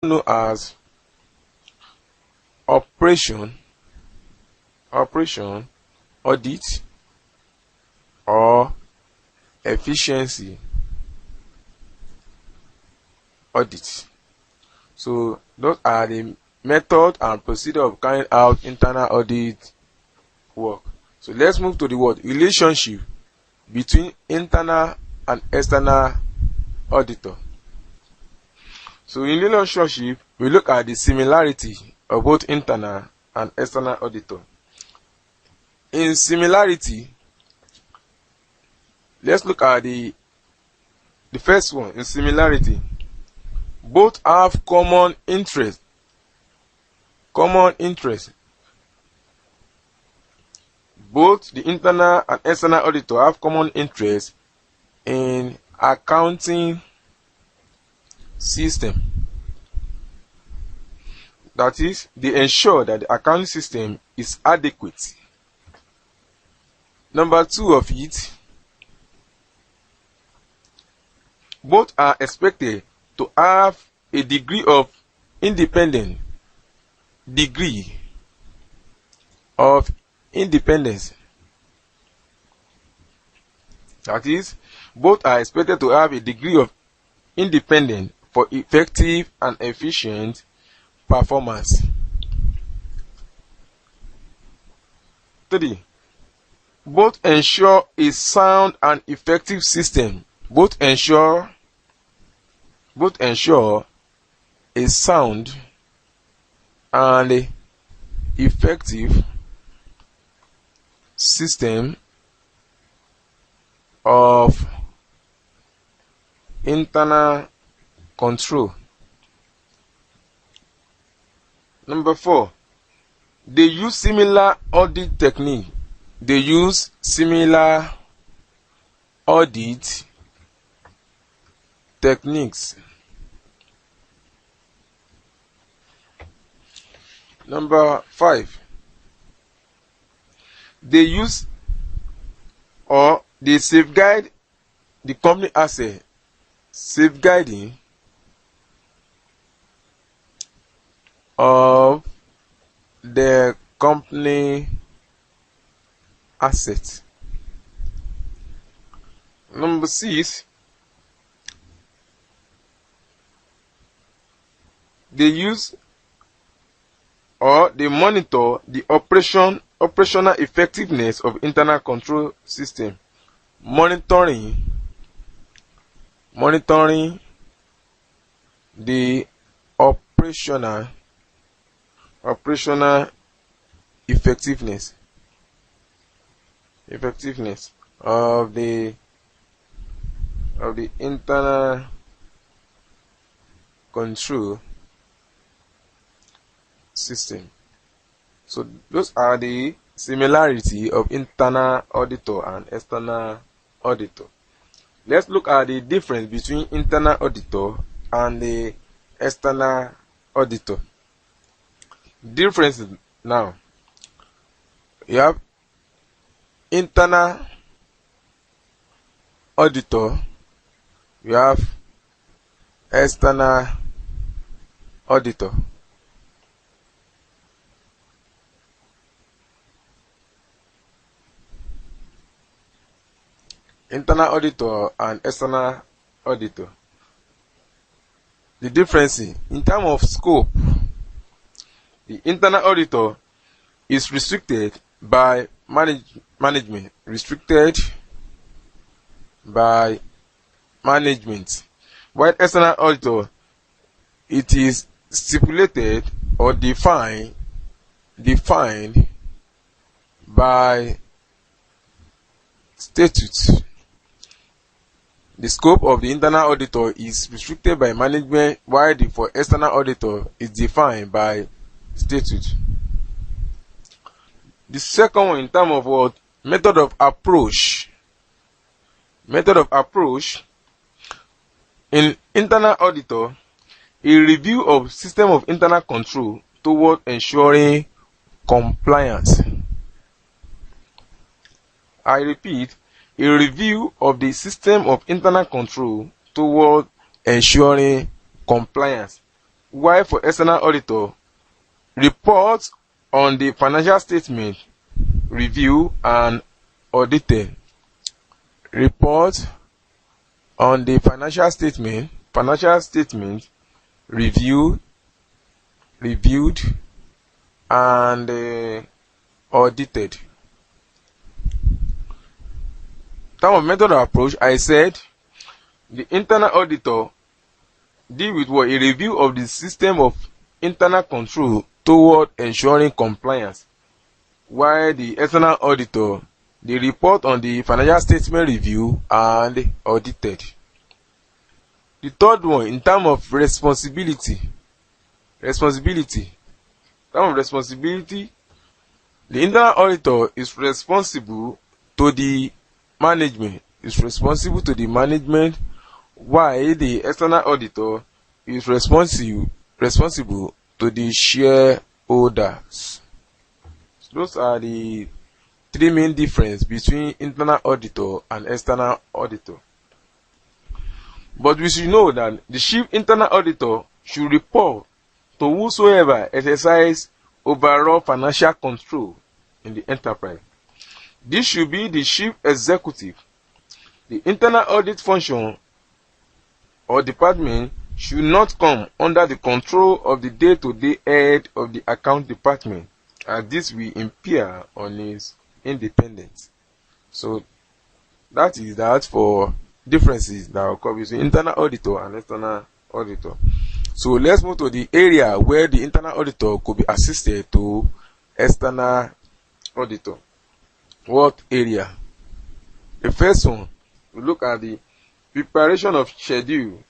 known as operation, audit, or efficiency audit. So those are the method and procedure of carrying out internal audit work. So let's move to the word relationship between internal and external auditor. So in relationship, we look at the similarity of both internal and external auditor. In similarity, let's look at the first one. In similarity, both have common interest. Both the internal and external auditor have common interest in accounting system. That is, they ensure that the accounting system is adequate. Number two of it, both are expected to have a degree of independence. That is, both are expected to have a degree of independence for effective and efficient performance. 3. Both ensure a sound and effective system. Both ensure a sound and effective system of internal control. Number 4, they use similar audit technique. They use similar audit techniques. Number 5, they use or they safeguard the company asset. Safeguarding of the company assets. Number 6, they use or they monitor the operational effectiveness of internal control system. Monitoring the operational effectiveness of the internal control system. So those are the similarity of internal auditor and external auditor. Let's look at the difference between internal auditor and the external auditor. Differences now. You have internal auditor, you have external auditor. Internal auditor and external auditor. The difference in terms of scope, the internal auditor is restricted by management, while external auditor, it is stipulated or defined by statutes. The scope of the internal auditor is restricted by management, while the for external auditor is defined by statute. The second one, in terms of what method of approach. In internal auditor, a review of system of internal control toward ensuring compliance. I repeat, a review of the system of internal control toward ensuring compliance. while for external auditor, report on the financial statement review and audited. Report on the financial statement reviewed and audited. Type of method of approach, I said the internal auditor deal with what? A review of the system of internal control toward ensuring compliance, while the external auditor, they report on the financial statement review and audited. The third one, in terms of responsibility, the internal auditor is responsible to the management, while the external auditor is responsible to the shareholders. So those are the three main differences between internal auditor and external auditor. But we should know that the chief internal auditor should report to whosoever exercise overall financial control in the enterprise. This should be the chief executive. The internal audit function or department should not come under the control of the day-to-day head of the account department, as this will impair on his independence. So that is that for differences that occur between internal auditor and external auditor. So let's move to the area where the internal auditor could be assisted to external auditor. What area? The first one, we look at the preparation of schedule.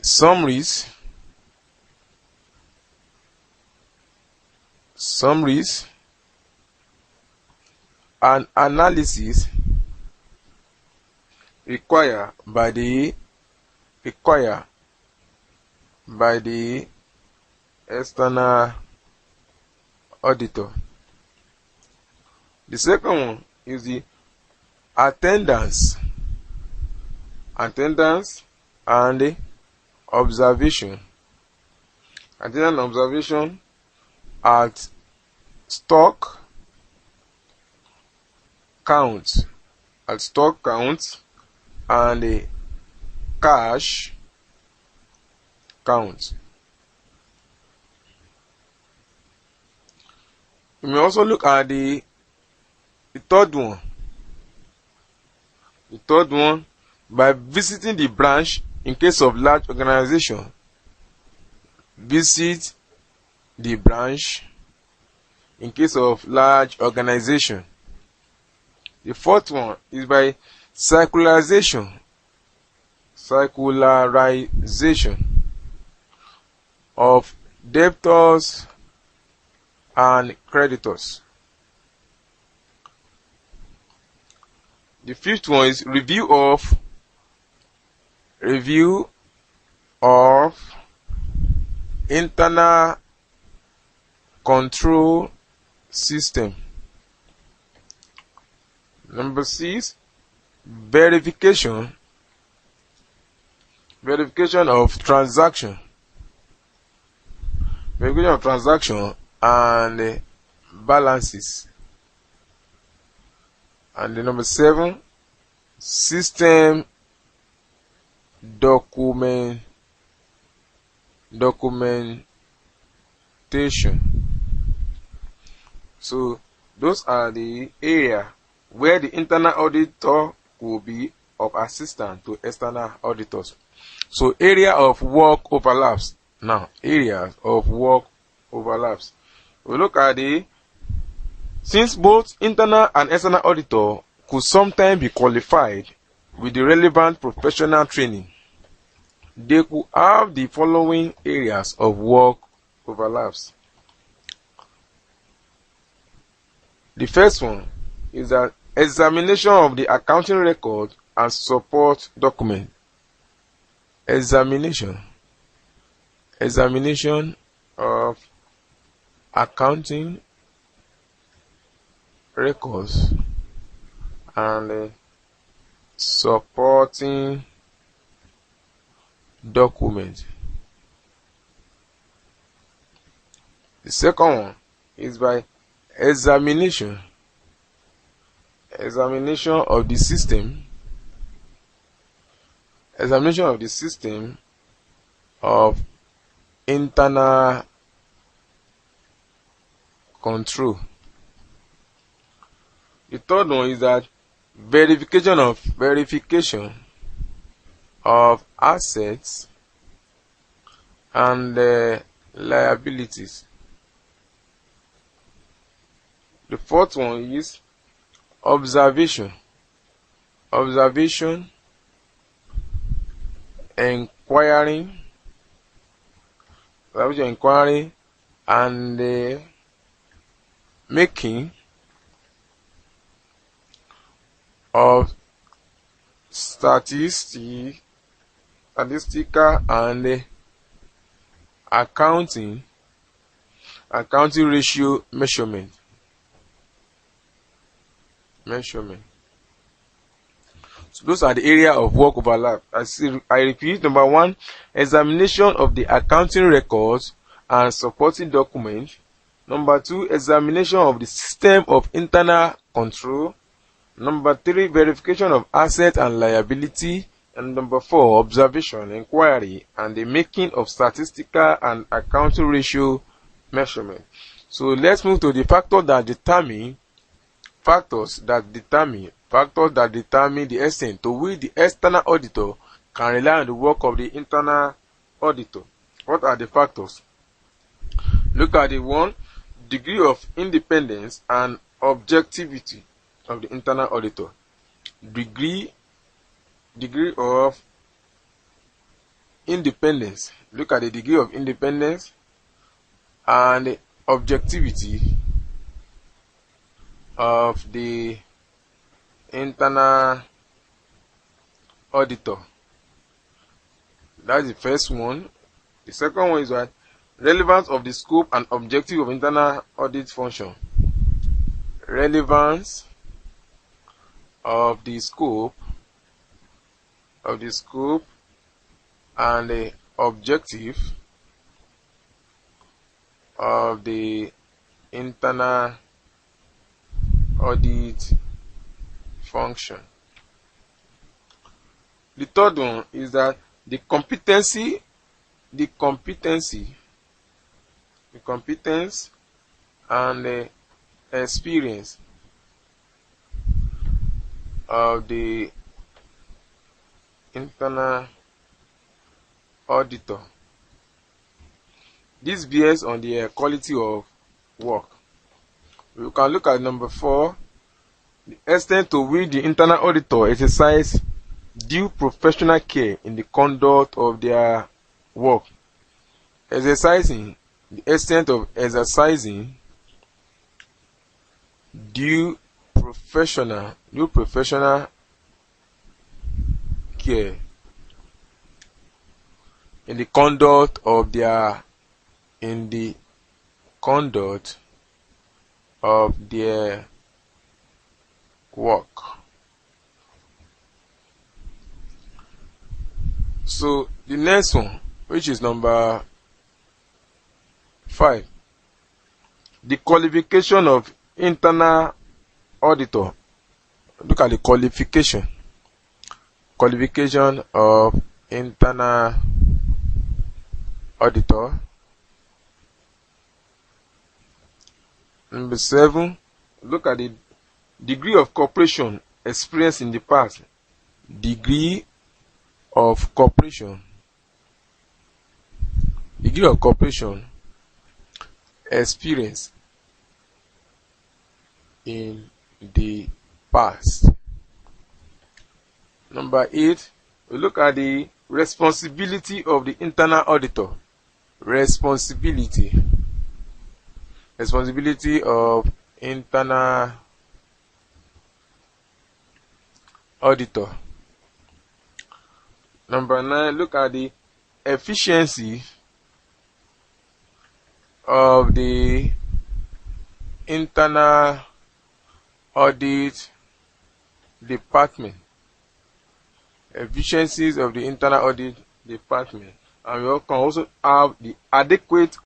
Summaries, and analysis required by the external auditor. The second one is the attendance and observation. Attendance and observation at stock counts and cash count. We may also look at the third one. By visiting the branch in case of large organization. Visit the branch in case of large organization. The fourth one is by circularization of debtors and creditors. The fifth one is review of internal control system. Number 6, verification of transaction. And balances. And the number 7, system documentation. So those are the area where the internal auditor will be of assistance to external auditors. So area of work overlaps. Now, areas of work overlaps. We look at since both internal and external auditor could sometimes be qualified with the relevant professional training, they could have the following areas of work overlaps. The first one is that examination of the accounting record and support document. Examination of accounting records and supporting documents. The second one is by examination of the system of internal control. The third one is that verification of assets and liabilities. The fourth one is observation, inquiry, and making of statistical and accounting ratio measurement. So those are the area of work overlap. I repeat: number one, examination of the accounting records and supporting documents. Number two, examination of the system of internal control. Number three, verification of asset and liability. And number four, observation, inquiry, and the making of statistical and accounting ratio measurement. So let's move to the factors that determine the extent to which the external auditor can rely on the work of the internal auditor. What are the factors? Look at the one, degree of independence and objectivity of the internal auditor. Degree of independence. Look at the degree of independence and objectivity of the internal auditor. That's the first one. The second one is what? Relevance of the scope and objective of internal audit function. Relevance of the scope and the objective of the internal audit function. The third one is that the competence and the experience of the internal auditor. This bears on the quality of work. We can look at number 4, the extent to which the internal auditor exercise due professional care in the conduct of their work. The extent of exercising due professional care in the conduct of their work. So the next one, which is number 5, the qualification of internal auditor. Look at the qualification of internal auditor. Number 7, look at the degree of cooperation experienced in the past. Degree of cooperation experience in the past. Number 8, we look at the responsibility of the internal auditor. Responsibility of internal auditor. Number 9, look at the efficiency of the internal audit department, efficiencies of the internal audit department, and we can also have the adequate